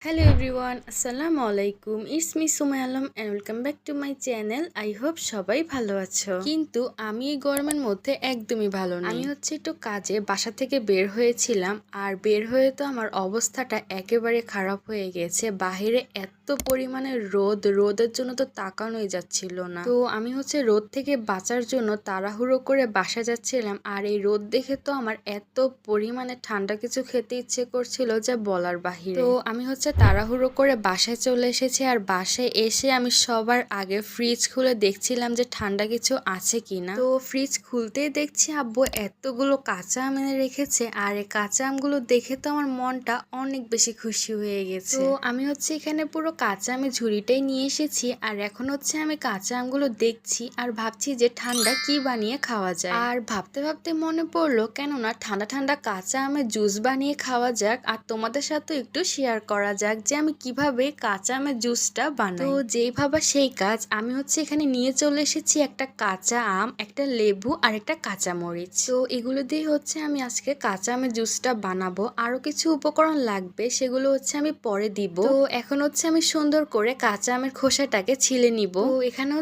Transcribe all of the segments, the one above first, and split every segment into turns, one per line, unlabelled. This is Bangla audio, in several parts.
হ্যালো এভরিওয়ান, আসসালামু আলাইকুম। ইটস মি সুমাই Alam and welcome back to my channel. I hope সবাই ভালো আছো। কিন্তু আমি এই গরমের মধ্যে একদমই ভালো নেই। আমি একটু কাজে বাসা থেকে বের হয়েছিলাম, আর বের হয়ে তো আমার অবস্থাটা একেবারে খারাপ হয়ে গেছে। বাহিরে এত পরিমাণে রোদের জন্য তো তাকানোই যাচ্ছিল না। তো আমি রোদ থেকে বাঁচার জন্য তাড়াহুড়ো করে বাসা যাচ্ছিলাম, আর এই রোদ দেখে তো আমার এত পরিমাণে ঠান্ডা কিছু খেতে ইচ্ছে করছিল যে বলার বাহিরে। তো আমি তাড়াহুড়ো করে বাসায় চলে এসেছি, আর বাসায় এসে আমি সবার আগে ফ্রিজ খুলে দেখছিলাম যে ঠান্ডা কিছু আছে কিনা। তো ফ্রিজ খুলতেই দেখছি আব্বু এতগুলো কাঁচা আম এনে রেখেছে, আর এই কাঁচা আমগুলো দেখে তো আমার মনটা অনেক বেশি খুশি হয়ে গেছে। তো আমি এখানে পুরো কাঁচা আমের ঝুড়িটাই নিয়ে এসেছি, আর এখন আমি কাঁচা আমগুলো দেখছি আর ভাবছি যে ঠান্ডা কি বানিয়ে খাওয়া যায়। আর ভাবতে ভাবতে মনে পড়লো কেননা ঠান্ডা ঠান্ডা কাঁচা আমের জুস বানিয়ে খাওয়া যাক, আর তোমাদের সাথে একটু শেয়ার করা যাক যে আমি কিভাবে কাঁচা আমের জুসটা বানাই। তো যেই ভাবা সেই কাজ, আমি এখানে নিয়ে চলে এসেছি একটা কাঁচা আম, একটা লেবু আর একটা কাঁচা মরিচ। তো এগুলো দিয়ে আমি আজকে কাঁচা আমের জুসটা বানাবো। আরো কিছু উপকরণ লাগবে, সেগুলো আমি পরে দিব। তো এখন আমি সুন্দর করে কাঁচা আমের খোসাটাকে ছিলে নিব। তো এখানে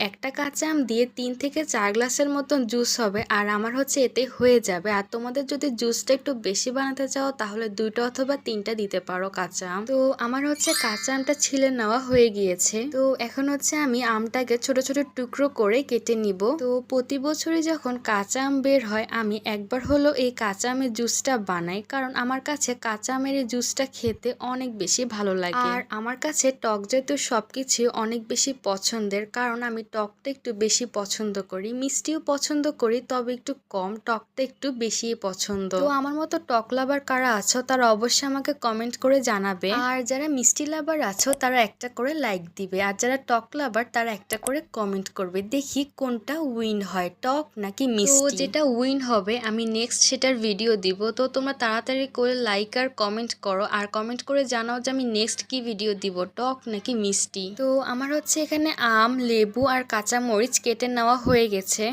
একটা কাঁচা আম দিয়ে 3 থেকে 4 গ্লাসের মতন জুস হবে, আর আমার এতে হয়ে যাবে। আর তোমাদের যদি জুসটা একটু বেশি বানাতে চাও তাহলে 2টা অথবা 3টা দিতে পারো কাঁচা আম। তো আমার কাঁচা আমটা ছিলে নেওয়া হয়ে গিয়েছে। তো এখন আমি আমটাকে ছোট ছোট টুকরো করে কেটে নিব। তো প্রতি বছরই যখন কাঁচা আম বের হয় আমি একবার হলো এই কাঁচা আমের জুসটা বানাই, কারণ আমার কাছে কাঁচা আমের এই জুসটা খেতে অনেক বেশি ভালো লাগে। আর আমার কাছে টক জাতীয় সবকিছু অনেক বেশি পছন্দের, কারণ আমি টকটা একটু বেশি পছন্দ করি, মিষ্টিও পছন্দ করি, তবে একটু কম, টকটা একটু বেশি পছন্দ। তো আমার মতো টক লাভার কারা আছো তারা অবশ্যই আমাকে কমেন্ট করে জানাবে, আর যারা মিষ্টি লাভার আছো তারা একটা করে লাইক দিবে, আর যারা টক লাভার তারা একটা করে কমেন্ট করবে। দেখি কোনটা উইন হয়, টক নাকি মিষ্টি। তো যেটা উইন হবে আমি নেক্সট সেটার ভিডিও দিব। তো তোমরা তাড়াতাড়ি করে লাইক আর কমেন্ট করো, আর কমেন্ট করে জানাও যে আমি নেক্সট কি ভিডিও দিব, টক নাকি মিষ্টি। তো আমার এখানে আম, লেবু আর কাঁচা মরিচ কেটে নেওয়া হয়ে গেছে।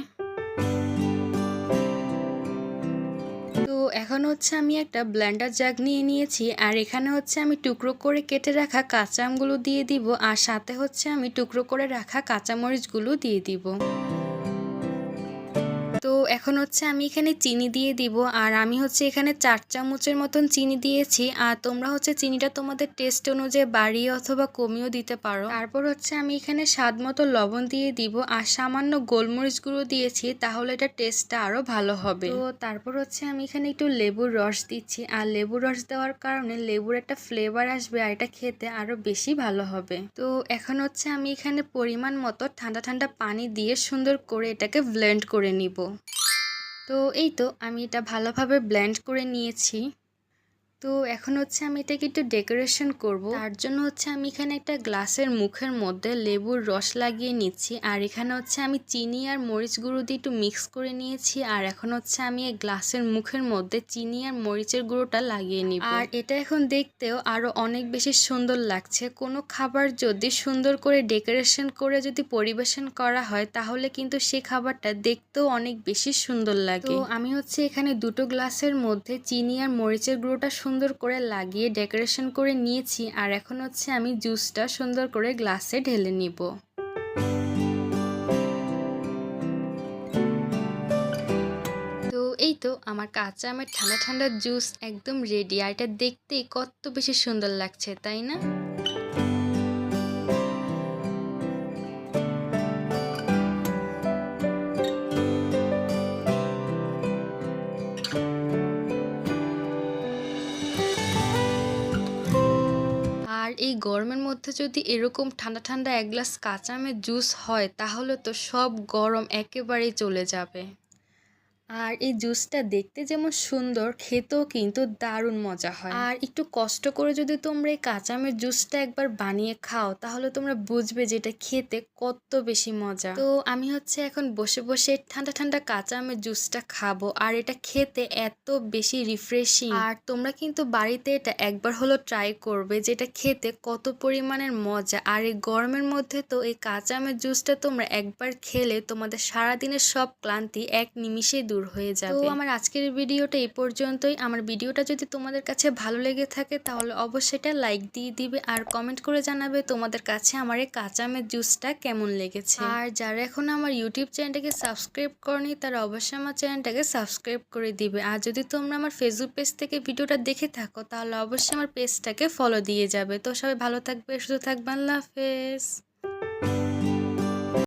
তো এখন আমি একটা ব্লেন্ডার জাগ নিয়ে নিয়েছি, আর এখানে আমি টুকরো করে কেটে রাখা কাঁচা আমগুলো দিয়ে দিব, আর সাথে আমি টুকরো করে রাখা কাঁচামরিচগুলো দিয়ে দিব। তো এখন আমি এখানে চিনি দিয়ে দিব, আর আমি এখানে 4 চামচের মতন চিনি দিয়েছি, আর তোমরা চিনিটা তোমাদের টেস্ট অনুযায়ী বাড়িয়ে অথবা কমিয়েও দিতে পারো। তারপর আমি এখানে স্বাদ মতো লবণ দিয়ে দিব, আর সামান্য গোলমরিচ গুঁড়ো দিয়েছি, তাহলে এটা টেস্টটা আরো ভালো হবে। তো তারপর আমি এখানে একটু লেবুর রস দিচ্ছি, আর লেবুর রস দেওয়ার কারণে লেবুর একটা ফ্লেভার আসবে, আর এটা খেতে আরো বেশি ভালো হবে। তো এখন আমি এখানে পরিমাণ মতো ঠান্ডা ঠান্ডা পানি দিয়ে সুন্দর করে এটাকে ব্লেন্ড করে নিব। তো এই তো আমি এটা ভালোভাবে ব্লেন্ড করে নিয়েছি। তো এখন আমি এটাকে একটু ডেকোরেশন করব। তার জন্য আমি এখানে একটা গ্লাসের মুখের মধ্যে লেবুর রস লাগিয়ে নিচ্ছি, আর এখানে আমি চিনি আর মরিচ গুঁড়ো দিয়ে একটু মিক্স করে নিয়েছি, আর এখন আমি এই গ্লাসের মুখের মধ্যে চিনি আর মরিচের গুঁড়োটা লাগিয়ে নিব। আর এটা এখন দেখতেও আরো অনেক বেশি সুন্দর লাগছে। কোনো খাবার যদি সুন্দর করে ডেকোরেশন করে যদি পরিবেশন করা হয় তাহলে কিন্তু সেই খাবারটা দেখতেও অনেক বেশি সুন্দর লাগে। তো আমি এখানে 2টো গ্লাসের মধ্যে চিনি আর মরিচের গুঁড়োটা সুন্দর করে লাগিয়ে ডেকোরেশন করে নিয়েছি, আর এখন আমি জুসটা সুন্দর করে গ্লাসে ঢেলে নিব। তো এই তো আমার কাঁচা আমের ঠান্ডা ঠান্ডা জুস একদম রেডি, আর এটা দেখতেই কত বেশি সুন্দর লাগছে, তাই না? আর এই গরমের মধ্যে যদি এরকম ঠান্ডা ঠান্ডা এক গ্লাস কাঁচা আমের জুস হয় তাহলে তো সব গরম একেবারেই চলে যাবে। আর এই জুসটা দেখতে যেমন সুন্দর, খেতেও কিন্তু দারুণ মজা হয়। আর একটু কষ্ট করে যদি তোমরা এই কাঁচা আমের জুসটা একবার বানিয়ে খাও তাহলে তোমরা বুঝবে যে এটা খেতে কত বেশি মজা। তো আমি এখন বসে বসে ঠান্ডা ঠান্ডা কাঁচা আমের জুসটা খাবো, আর এটা খেতে এত বেশি রিফ্রেশিং। আর তোমরা কিন্তু বাড়িতে এটা একবার হলো ট্রাই করবে যে এটা খেতে কত পরিমাণের মজা। আর এই গরমের মধ্যে তো এই কাঁচা আমের জুসটা তোমরা একবার খেলে তোমাদের সারাদিনের সব ক্লান্তি এক নিমিষেই দূর দূর হয়ে যাবে। তো আমার আজকের ভিডিওটা এই পর্যন্তই। আমার ভিডিওটা যদি তোমাদের কাছে ভালো লেগে থাকে তাহলে অবশ্যই এটা লাইক দিয়ে দিবে আর কমেন্ট করে জানাবে তোমাদের কাছে আমার এই কাঁচা আমের জুসটা কেমন লেগেছে। আর যারা এখন আমার ইউটিউব চ্যানেলটাকে সাবস্ক্রাইব করনি তারা অবশ্যই আমার চ্যানেলটাকে সাবস্ক্রাইব করে দিবে। আর যদি তোমরা আমার ফেসবুক পেজ থেকে ভিডিওটা দেখে থাকো তাহলে অবশ্যই আমার পেজটাকে ফলো দিয়ে যাবে। তো সবাই ভালো থাকবে, সুস্থ থাকবে। আল্লাহ হাফেজ।